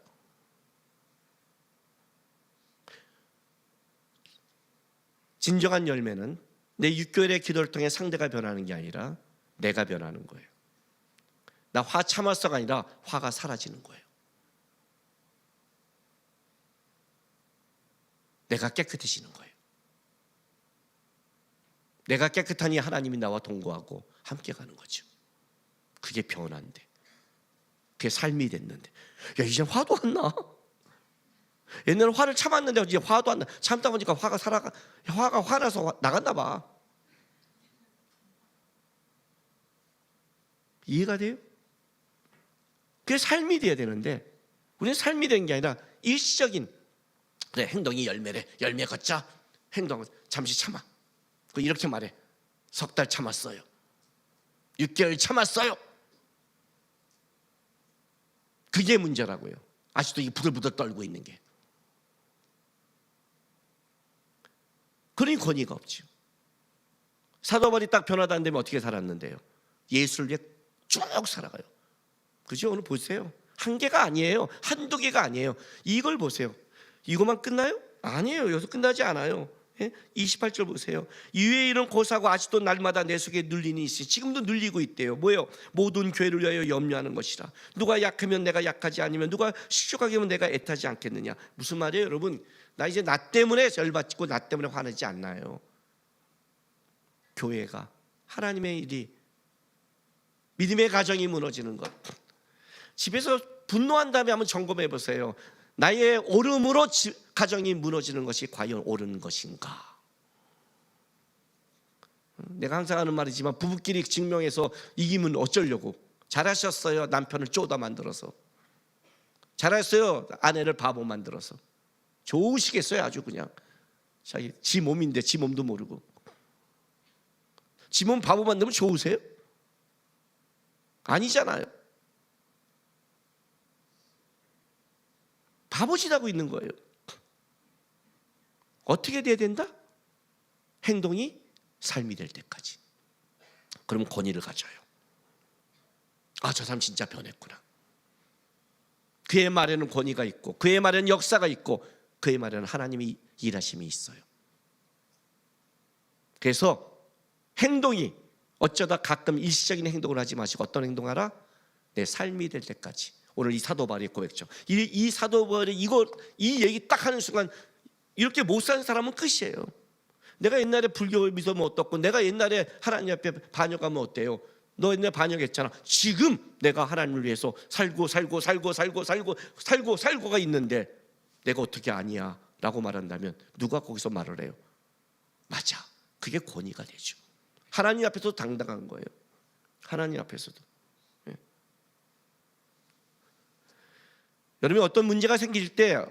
진정한 열매는 내 6개월의 기도를 통해 상대가 변하는 게 아니라 내가 변하는 거예요. 나 화 참았어가 아니라 화가 사라지는 거예요. 내가 깨끗해지는 거예요. 내가 깨끗하니 하나님이 나와 동거하고 함께 가는 거죠. 그게 변화인데, 그게 삶이 됐는데, 야 이제 화도 안 나. 옛날에 화를 참았는데 이제 화도 안 나. 참다 보니까 화가 화나서 나갔나 봐. 이해가 돼요? 그게 삶이 돼야 되는데, 우리는 삶이 된 게 아니라 일시적인, 그래 행동이 열매래, 열매 걷자. 행동은 잠시 참아. 이렇게 말해. 석 달 참았어요. 6개월 참았어요. 그게 문제라고요. 아직도 이 부들부들 떨고 있는 게. 그러니 권위가 없죠. 사도 바울이 딱 변화도 안 되면 어떻게 살았는데요? 예수를 위해 쭉 살아가요. 그죠? 오늘 보세요. 한 개가 아니에요. 한두 개가 아니에요. 이걸 보세요. 이것만 끝나요? 아니에요. 여기서 끝나지 않아요. 28절 보세요. 이외에 이런 고사고 아직도 날마다 내 속에 눌리니 있으니, 지금도 눌리고 있대요. 뭐예요? 모든 교회를 위하여 염려하는 것이라. 누가 약하면 내가 약하지 않으면, 누가 식욕하게 하면 내가 애타지 않겠느냐. 무슨 말이에요 여러분? 나 이제 나 때문에 열받고 나 때문에 화내지 않나요? 교회가, 하나님의 일이, 믿음의 가정이 무너지는 것. 집에서 분노한 다음에 한번 점검해 보세요. 나의 옳음으로 가정이 무너지는 것이 과연 옳은 것인가? 내가 항상 하는 말이지만, 부부끼리 증명해서 이기면 어쩌려고. 잘하셨어요. 남편을 쪼다 만들어서. 잘했어요. 아내를 바보 만들어서. 좋으시겠어요. 아주 그냥 자기 지 몸인데 지 몸도 모르고. 지 몸 바보 만들면 좋으세요? 아니잖아요. 바보짓하고 있는 거예요. 어떻게 돼야 된다? 행동이 삶이 될 때까지. 그럼 권위를 가져요. 아, 저 사람 진짜 변했구나. 그의 말에는 권위가 있고, 그의 말에는 역사가 있고, 그의 말에는 하나님이 일하심이 있어요. 그래서 행동이, 어쩌다 가끔 일시적인 행동을 하지 마시고 어떤 행동하라? 내 삶이 될 때까지. 오늘 이 사도 바울의 고백죠. 이 사도 바울이 이 얘기 딱 하는 순간, 이렇게 못 사는 사람은 끝이에요. 내가 옛날에 불교를 믿으면 어떻고, 내가 옛날에 하나님 앞에 반역하면 어때요? 너 옛날에 반역했잖아. 지금 내가 하나님을 위해서 살고가 있는데 내가 어떻게 아니야 라고 말한다면 누가 거기서 말을 해요? 맞아. 그게 권위가 되죠. 하나님 앞에서도 당당한 거예요. 하나님 앞에서도. 예. 여러분, 어떤 문제가 생길 때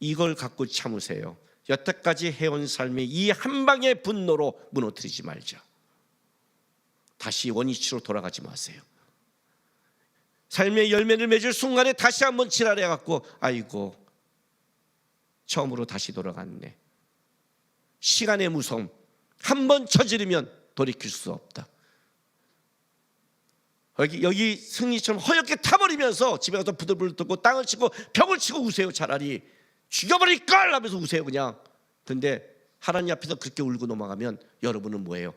이걸 갖고 참으세요. 여태까지 해온 삶이 이 한 방의 분노로 무너뜨리지 말자. 다시 원위치로 돌아가지 마세요. 삶의 열매를 맺을 순간에 다시 한번 지랄해갖고, 아이고 처음으로 다시 돌아갔네. 시간의 무서움, 한번 저지르면 돌이킬 수 없다. 여기 승리처럼 허옇게 타버리면서 집에 가서 부들부들 떨고 땅을 치고 벽을 치고 우세요. 차라리 죽여버릴걸 하면서 우세요 그냥. 근데 하나님 앞에서 그렇게 울고 넘어가면 여러분은 뭐예요?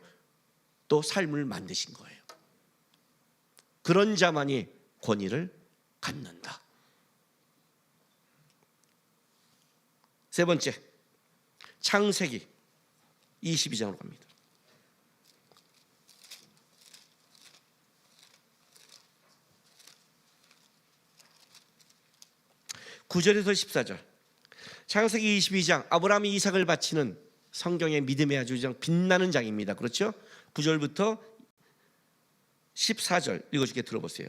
또 삶을 만드신 거예요. 그런 자만이 권위를 갖는다. 세 번째, 창세기 22장으로 갑니다. (9절에서 14절) 창세기 22장, 아브라함이 이삭을 바치는 성경의 믿음의 아주 빛나는 장입니다. 그렇죠? 9절부터 14절 읽어주게 들어보세요.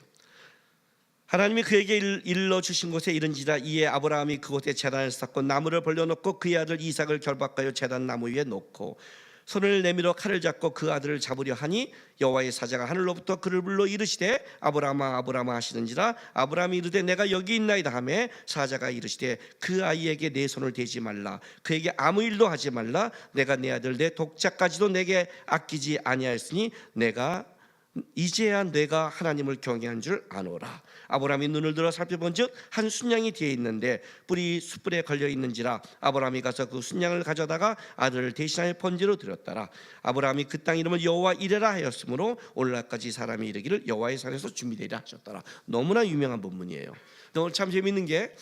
하나님이 그에게 일러 주신 곳에 이른지라. 이에 아브라함이 그곳에 제단을 쌓고 나무를 벌려놓고 그의 아들 이삭을 결박하여 제단 나무 위에 놓고 손을 내밀어 칼을 잡고 그 아들을 잡으려 하니 여호와의 사자가 하늘로부터 그를 불러 이르시되 아브라함아 아브라함아 하시는지라. 아브라함이 이르되 내가 여기 있나이다 하매 사자가 이르시되 그 아이에게 내 손을 대지 말라. 그에게 아무 일도 하지 말라. 내가 내 아들 내 독자까지도 내게 아끼지 아니하였으니 내가 이제야 내가 하나님을 경외한 줄 아노라. 아브라함이 눈을 들어 살펴본즉 한 순양이 뒤에 있는데 뿔이 숯불에 걸려 있는지라. 아브라함이 가서 그 순양을 가져다가 아들을 대신하여 번제로 드렸더라. 아브라함이 그 땅 이름을 여호와 이레라 하였으므로 오늘날까지 사람이 이르기를 여호와의 산에서 준비되리라 하셨더라. 너무나 유명한 본문이에요. 오늘 참 재미있는 게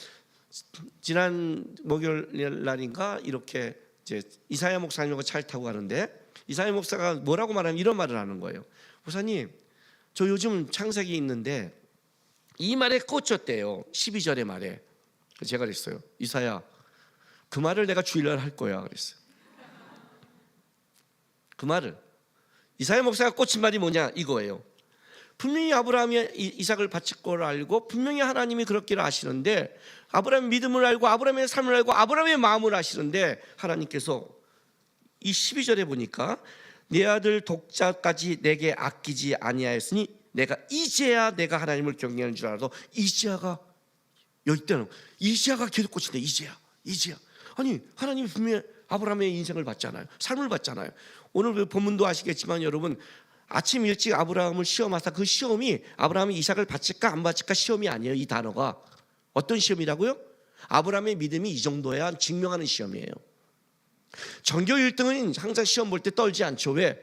지난 목요일 날인가 이렇게 이제 이사야 목사님하고 차를 타고 가는데 이사야 목사가 뭐라고 말하면 이런 말을 하는 거예요. 목사님, 저 요즘 창세기 있는데 이 말에 꽂혔대요. 12절의 말에. 제가 그랬어요. 이사야, 그 말을 내가 주일날 할 거야 그랬어요. 그 말을 이사야 목사가 꽂힌 말이 뭐냐 이거예요. 분명히 아브라함이 이삭을 바칠 걸 알고 분명히 하나님이 그렇기를 아시는데 아브라함의 믿음을 알고 아브라함의 삶을 알고 아브라함의 마음을 아시는데 하나님께서 이 12절에 보니까 내 아들 독자까지 내게 아끼지 아니하였으니 내가 이제야 내가 하나님을 경외하는 줄 알아도 이제야가 여기 때는 이제야가 계속 꽂힌다. 이제야 아니 하나님이 분명히 아브라함의 인생을 봤잖아요. 삶을 봤잖아요. 오늘 본문도 아시겠지만 여러분 아침 일찍 아브라함을 시험하사 그 시험이 아브라함이 이삭을 바칠까 안 바칠까 시험이 아니에요. 이 단어가 어떤 시험이라고요? 아브라함의 믿음이 이 정도야 증명하는 시험이에요. 전교 1등은 항상 시험 볼 때 떨지 않죠. 왜?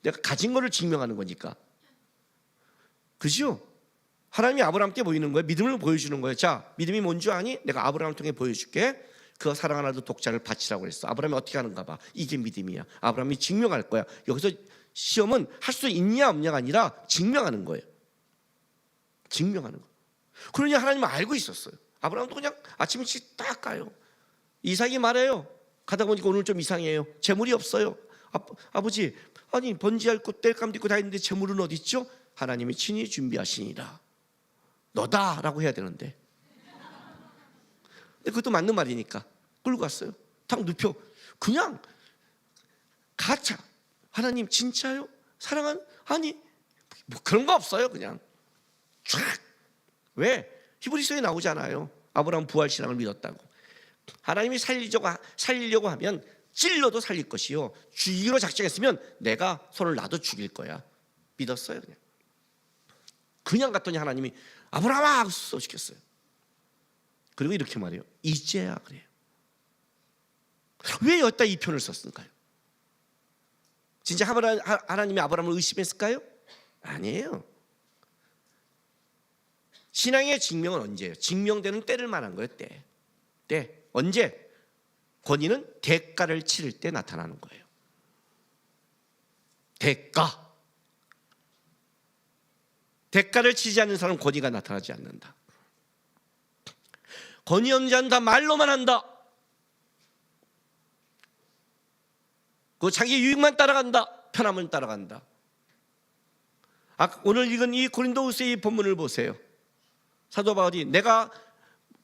내가 가진 거를 증명하는 거니까. 그죠? 하나님이 아브라함께 보이는 거예요. 믿음을 보여주는 거예요. 자, 믿음이 뭔 줄 아니? 내가 아브라함을 통해 보여줄게. 그 사랑하는 아들 독자를 바치라고 그랬어. 아브라함이 어떻게 하는가 봐. 이게 믿음이야. 아브라함이 증명할 거야. 여기서 시험은 할 수 있냐 없냐가 아니라 증명하는 거예요. 증명하는 거. 그러니 하나님은 알고 있었어요. 아브라함도 그냥 아침 일찍 딱 가요. 이삭이 말해요. 가다 보니까 오늘 좀 이상해요. 재물이 없어요. 아버지, 아니 번지할 곳 땔감도 있고 다 있는데 재물은 어디 있죠? 하나님이 친히 준비하시니라. 너다라고 해야 되는데. 근데 그것도 맞는 말이니까 끌고 갔어요. 탁 눕혀. 그냥 가차. 하나님 진짜요? 사랑한? 아니 뭐 그런 거 없어요. 그냥 쫙. 왜? 히브리서에 나오잖아요. 아브라함 부활 신앙을 믿었다고. 하나님이 살리려고 하면 찔러도 살릴 것이요 죽이기로 작정했으면 내가 손을 놔도 죽일 거야. 믿었어요. 그냥 갔더니 하나님이 아브라함아 하고 쏘시켰어요. 그리고 이렇게 말해요. 이제야 그래요. 왜 여기다 이 표현을 썼을까요? 진짜 하나님이 아브라함을 의심했을까요? 아니에요. 신앙의 증명은 언제예요? 증명되는 때를 말한 거예요. 때. 언제? 권위는 대가를 치를 때 나타나는 거예요. 대가를 치지 않는 사람은 권위가 나타나지 않는다. 권위 없는 자는 다 말로만 한다. 그 자기 유익만 따라간다. 편함을 따라간다. 오늘 읽은 이 고린도후서의 본문을 보세요. 사도 바울이 내가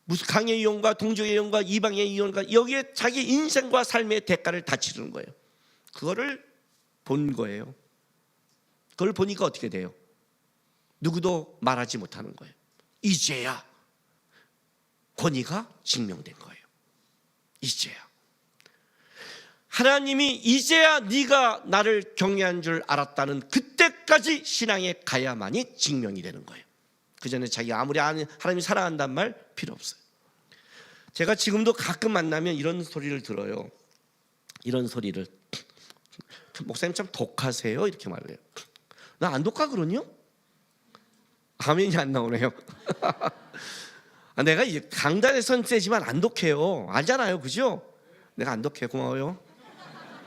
무슨 강의 이용과 동족의 이용과 이방의 이용과 여기에 자기 인생과 삶의 대가를 다 치르는 거예요. 그거를 본 거예요. 그걸 보니까 어떻게 돼요? 누구도 말하지 못하는 거예요. 이제야 권위가 증명된 거예요. 이제야 하나님이 이제야 네가 나를 경외한 줄 알았다는 그때까지 신앙에 가야만이 증명이 되는 거예요. 그 전에 자기가 아무리 하나님이 사랑한다는 말 필요 없어요. 제가 지금도 가끔 만나면 이런 소리를 들어요. 이런 소리를 목사님 참 독하세요 이렇게 말해요. 나 안 독하 그러냐? 아멘이 안 나오네요. 내가 이제 강단에선 세지만 안 독해요. 알잖아요, 그죠? 내가 안 독해. 고마워요.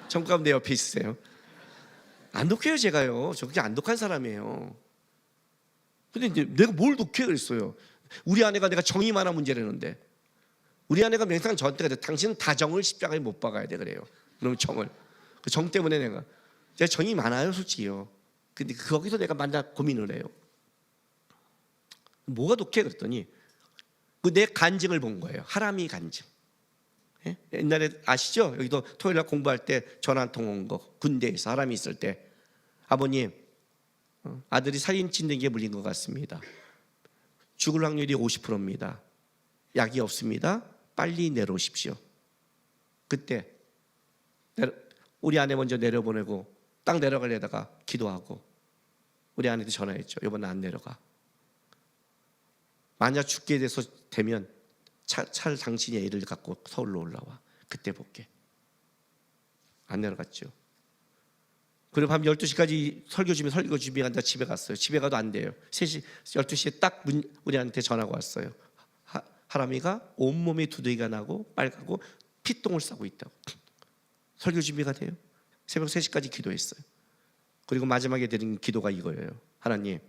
정감 내 옆에 있으세요. 안 독해요 제가요. 저 그게 안 독한 사람이에요. 근데 이제 내가 뭘 독해 그랬어요. 우리 아내가 내가 정이 많아 문제라는데 우리 아내가 맨날 저한테 그래. 당신은 다정을 십자가에 못 박아야 돼 그래요. 그럼 정을 그 정 때문에 내가 제가 정이 많아요, 솔직히요. 근데 거기서 내가 만나 고민을 해요. 뭐가 독해? 그랬더니 그 내 간증을 본 거예요. 하람이 간증. 예? 옛날에 아시죠? 여기도 토요일날 공부할 때 전화 한 통 온 거. 군대에서 하람이 있을 때, 아버님, 아들이 살인 진드기에 물린 것 같습니다. 죽을 확률이 50%입니다. 약이 없습니다. 빨리 내려오십시오. 그때 우리 아내 먼저 내려보내고 딱 내려가려다가 기도하고 우리 아내한테 전화했죠. 여보, 나 안 내려가. 만약 죽게 되면 차를 당신이 애를 갖고 서울로 올라와. 그때 볼게. 안 내려갔죠. 그리고 밤 12시까지 설교 준비한다 집에 갔어요. 집에 가도 안 돼요. 3시, 12시에 딱 우리한테 전화가 왔어요. 하람이가 온몸에 두드기가 나고 빨갛고 피똥을 싸고 있다고. 설교 준비가 돼요. 새벽 3시까지 기도했어요. 그리고 마지막에 드린 기도가 이거예요. 하나님,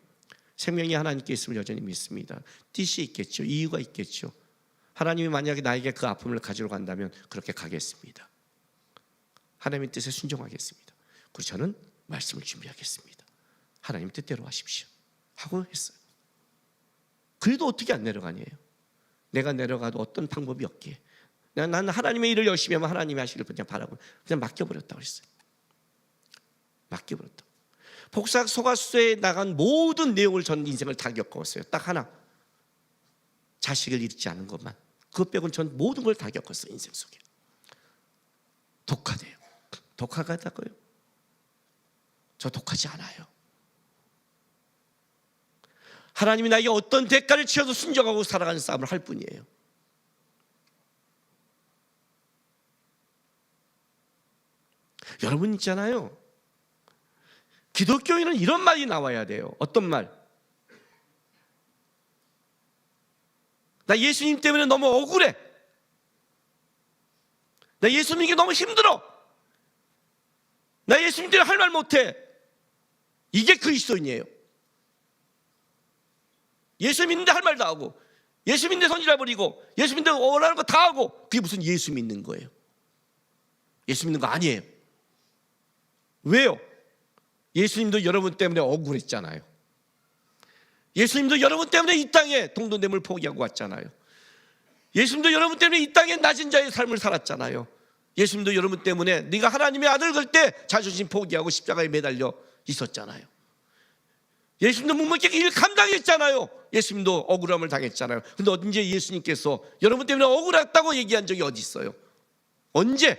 생명이 하나님께 있음을 여전히 믿습니다. 뜻이 있겠죠. 이유가 있겠죠. 하나님이 만약에 나에게 그 아픔을 가지러 간다면 그렇게 가겠습니다. 하나님의 뜻에 순종하겠습니다. 그리고 저는 말씀을 준비하겠습니다. 하나님 뜻대로 하십시오 하고 했어요. 그래도 어떻게 안 내려가니에요? 내가 내려가도 어떤 방법이 없기에 나는 하나님의 일을 열심히 하면 하나님이 하시길 그냥 바라고 그냥 맡겨버렸다고 그랬어요. 맡겨버렸다. 복사 소가수에 나간 모든 내용을 전 인생을 다 겪었어요. 딱 하나, 자식을 잃지 않은 것만. 그것 빼고는 전 모든 걸 다 겪었어요. 인생 속에. 독하대요. 독하다고요? 저 독하지 않아요. 하나님이 나에게 어떤 대가를 치러도 순종하고 살아가는 싸움을 할 뿐이에요. 여러분 있잖아요, 기독교인은 이런 말이 나와야 돼요. 어떤 말? 나 예수님 때문에 너무 억울해. 나 예수 믿기 너무 힘들어. 나 예수님 때문에 할 말 못해. 이게 그리스도인이에요. 예수 믿는데 할 말 다 하고, 예수 믿는데 손질해 버리고, 예수 믿는데 원하는 거 다 하고, 그게 무슨 예수 믿는 거예요? 예수 믿는 거 아니에요. 왜요? 예수님도 여러분 때문에 억울했잖아요. 예수님도 여러분 때문에 이 땅에 동동됨을 포기하고 왔잖아요. 예수님도 여러분 때문에 이 땅에 낮은 자의 삶을 살았잖아요. 예수님도 여러분 때문에 네가 하나님의 아들 걸 때 자존심 포기하고 십자가에 매달려 있었잖아요. 예수님도 묵묵히 일 감당했잖아요. 예수님도 억울함을 당했잖아요. 근데 언제 예수님께서 여러분 때문에 억울했다고 얘기한 적이 어디 있어요? 언제?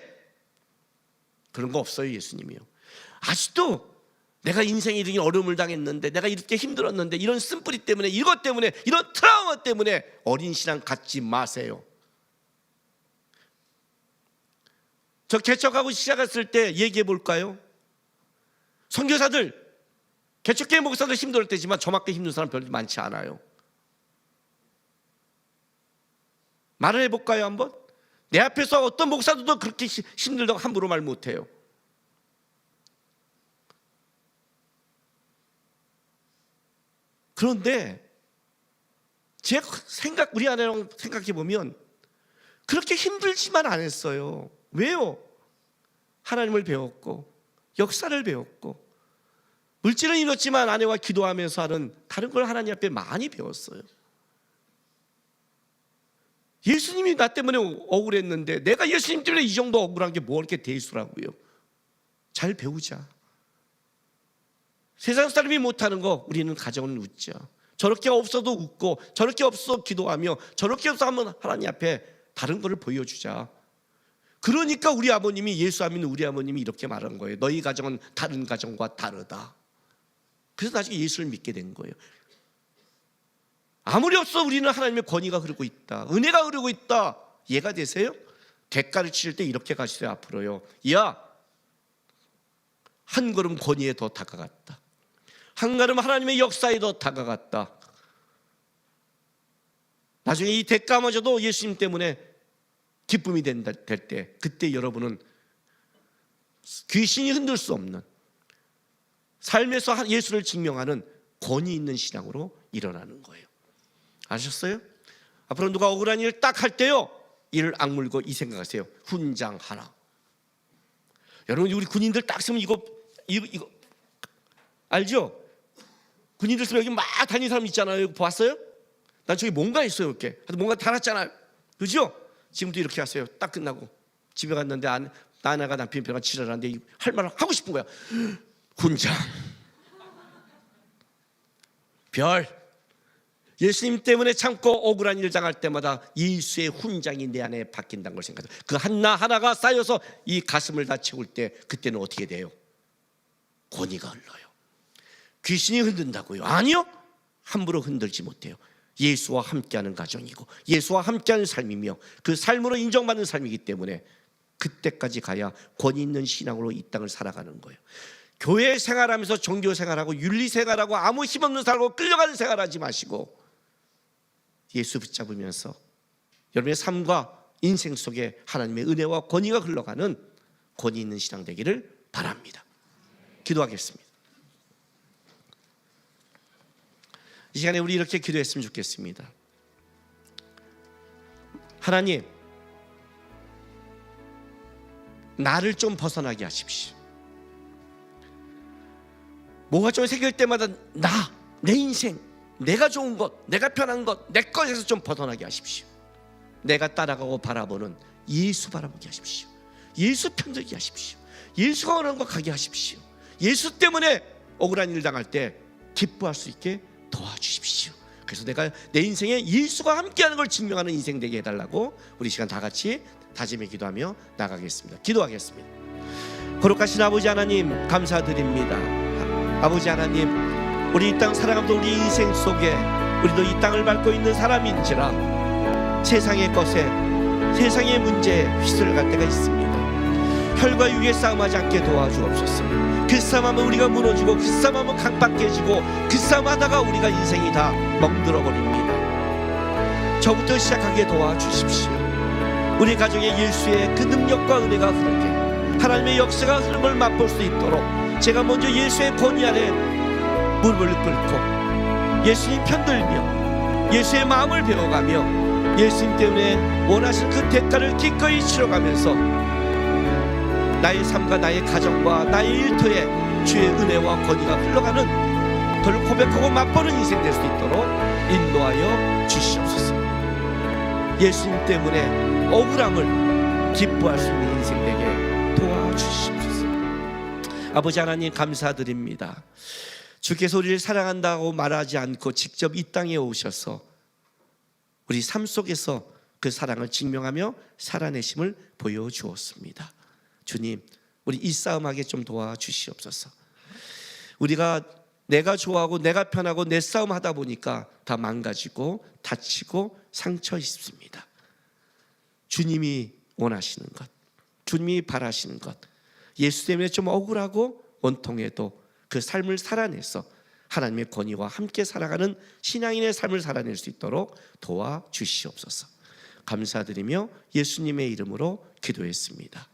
그런 거 없어요. 예수님이요. 아직도 내가 인생에 이런 어려움을 당했는데, 내가 이렇게 힘들었는데, 이런 쓴뿌리 때문에, 이것 때문에, 이런 트라우마 때문에 어린 신앙 갖지 마세요. 저 개척하고 시작했을 때 얘기해 볼까요? 선교사들, 개척교회 목사들 힘들 때지만 저만큼 힘든 사람 별로 많지 않아요. 말을 해볼까요 한번? 내 앞에서 어떤 목사들도 그렇게 힘들다고 함부로 말 못해요. 그런데 제 우리 아내랑 생각해 보면 그렇게 힘들지만 않았어요. 왜요? 하나님을 배웠고 역사를 배웠고 물질은 잃었지만 아내와 기도하면서 하는 다른 걸 하나님 앞에 많이 배웠어요. 예수님이 나 때문에 억울했는데 내가 예수님 때문에 이 정도 억울한 게 뭐 이렇게 대수라고요. 잘 배우자. 세상 사람이 못하는 거 우리는 가정은 웃자. 저렇게 없어도 웃고 저렇게 없어 기도하며 저렇게 없어 하면 하나님 앞에 다른 거를 보여주자. 그러니까 우리 아버님이, 예수 안 믿는 우리 아버님이 이렇게 말한 거예요. 너희 가정은 다른 가정과 다르다. 그래서 나중에 예수를 믿게 된 거예요. 아무리 없어 우리는 하나님의 권위가 흐르고 있다, 은혜가 흐르고 있다. 이해가 되세요? 대가를 치를 때 이렇게 가시세요. 앞으로요. 야, 한 걸음 권위에 더 다가갔다. 한 걸음 하나님의 역사에 더 다가갔다. 나중에 이 대가마저도 예수님 때문에 기쁨이 될 때, 그때 여러분은 귀신이 흔들 수 없는 삶에서 예수를 증명하는 권위 있는 신앙으로 일어나는 거예요. 아셨어요? 앞으로 누가 억울한 일을 딱 할 때요, 이를 악물고 이 생각하세요. 훈장 하나. 여러분, 우리 군인들 딱 쓰면 이거 이거 알죠? 군인들 쓰면 여기 막 다니는 사람 있잖아요. 이거 봤어요? 난 저기 뭔가 있어요. 이렇게 뭔가 달았잖아요. 그죠? 지금도 이렇게 하세요. 딱 끝나고 집에 갔는데 아내가 남편 벼가 지랄하는데 할 말을 하고 싶은 거야. 훈장 별 예수님 때문에 참고 억울한 일 당할 때마다 예수의 훈장이 내 안에 바뀐다는 걸 생각해요. 그 하나하나가 쌓여서 이 가슴을 다 채울 때 그때는 어떻게 돼요? 권위가 흘러요. 귀신이 흔든다고요? 아니요. 함부로 흔들지 못해요. 예수와 함께하는 가정이고 예수와 함께하는 삶이며 그 삶으로 인정받는 삶이기 때문에 그때까지 가야 권위 있는 신앙으로 이 땅을 살아가는 거예요. 교회 생활하면서 종교 생활하고 윤리 생활하고 아무 힘없는 삶으로 끌려가는 생활하지 마시고 예수 붙잡으면서 여러분의 삶과 인생 속에 하나님의 은혜와 권위가 흘러가는 권위 있는 신앙 되기를 바랍니다. 기도하겠습니다. 이 시간에 우리 이렇게 기도했으면 좋겠습니다. 하나님, 나를 좀 벗어나게 하십시오. 뭐가 좀 생길 때마다 내 인생, 내가 좋은 것, 내가 편한 것, 내 것에서 좀 벗어나게 하십시오. 내가 따라가고 바라보는 예수 바라보게 하십시오. 예수 편들게 하십시오. 예수가 원하는 거 가게 하십시오. 예수 때문에 억울한 일 당할 때 기뻐할 수 있게 도와주십시오. 그래서 내가 내 인생에 예수가 함께하는 걸 증명하는 인생 되게 해달라고 우리 시간 다 같이 다짐에 기도하며 나가겠습니다. 기도하겠습니다. 거룩하신 아버지 하나님 감사드립니다. 아버지 하나님, 우리 이 땅 살아가면서 우리 인생 속에 우리도 이 땅을 밟고 있는 사람인지라 세상의 것에 세상의 문제에 휘슬려갈 때가 있습니다. 혈과 육의 싸움하지 않게 도와주옵소서. 그 싸움하면 우리가 무너지고 그 싸움하면 강박해지고 그 싸움하다가 우리가 인생이 다 멍들어버립니다. 저부터 시작하게 도와주십시오. 우리 가정에 예수의 그 능력과 은혜가 흐르게 하나님의 역사가 흐름을 맛볼 수 있도록 제가 먼저 예수의 권위 아래 무릎을 꿇고 예수님 편들며 예수의 마음을 배워가며 예수님 때문에 원하시는 그 대가를 기꺼이 치러가면서 나의 삶과 나의 가정과 나의 일터에 주의 은혜와 권위가 흘러가는 그를 고백하고 맛보는 인생 될 수 있도록 인도하여 주시옵소서. 예수님 때문에 억울함을 기뻐할 수 있는 인생 되게 도와주시옵소서. 아버지 하나님 감사드립니다. 주께서 우리를 사랑한다고 말하지 않고 직접 이 땅에 오셔서 우리 삶 속에서 그 사랑을 증명하며 살아내심을 보여주었습니다. 주님, 우리 이 싸움하게 좀 도와주시옵소서. 우리가 내가 좋아하고 내가 편하고 내 싸움 하다 보니까 다 망가지고 다치고 상처 입습니다. 주님이 원하시는 것, 주님이 바라시는 것, 예수 때문에 좀 억울하고 원통해도 그 삶을 살아내서 하나님의 권위와 함께 살아가는 신앙인의 삶을 살아낼 수 있도록 도와주시옵소서. 감사드리며 예수님의 이름으로 기도했습니다.